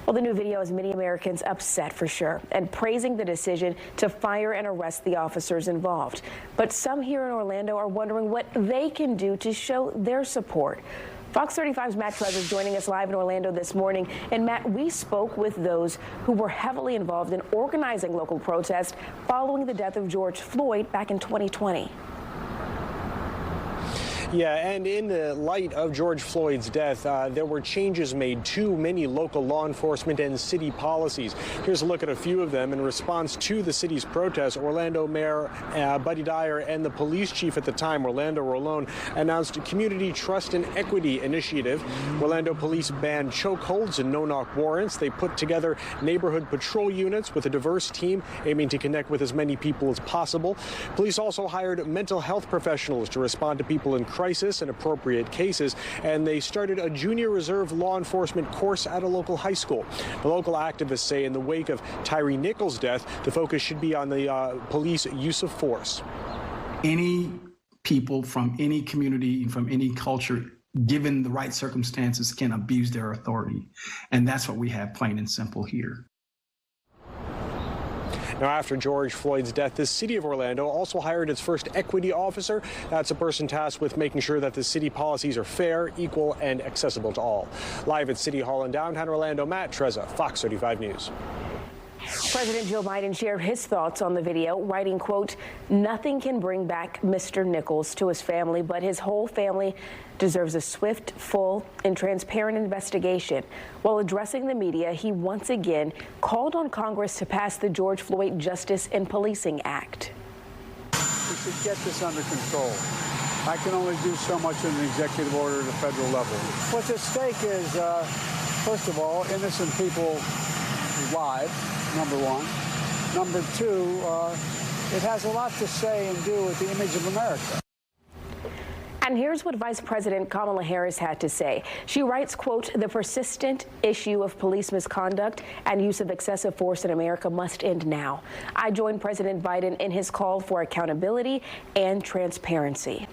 Well, the new video has many Americans upset for sure and praising the decision to fire and arrest the officers involved. But some here in Orlando are wondering what they can do to show their support. Fox 35's Matt Trezor is joining us live in Orlando this morning. And Matt, we spoke with those who were heavily involved in organizing local protests following the death of George Floyd back in 2020. Yeah, and in the light of George Floyd's death, there were changes made to many local law enforcement and city policies. Here's a look at a few of them. In response to the city's protests, Orlando Mayor Buddy Dyer and the police chief at the time, Orlando Rolone, announced a community trust and equity initiative. Orlando police banned chokeholds and no-knock warrants. They put together neighborhood patrol units with a diverse team aiming to connect with as many people as possible. Police also hired mental health professionals to respond to people in crisis and appropriate cases, and they started a junior reserve law enforcement course at a local high school. The local activists say in the wake of Tyre Nichols' death, the focus should be on the police use of force. Any people from any community, from any culture, given the right circumstances, can abuse their authority. And that's what we have, plain and simple, here. Now, after George Floyd's death, the city of Orlando also hired its first equity officer. That's a person tasked with making sure that the city policies are fair, equal, and accessible to all. Live at City Hall in downtown Orlando, Matt Trezor, Fox 35 News. President Joe Biden shared his thoughts on the video, writing, quote, "Nothing can bring back Mr. Nichols to his family, but his whole family deserves a swift, full, and transparent investigation." While addressing the media, he once again called on Congress to pass the George Floyd Justice in Policing Act. We should get this under control. I can only do so much in an executive order at a federal level. What's at stake is, first of all, innocent people's lives. Number one. Number two, it has a lot to say and do with the image of America. And here's what Vice President Kamala Harris had to say. She writes, quote, "The persistent issue of police misconduct and use of excessive force in America must end now. I join President Biden in his call for accountability and transparency."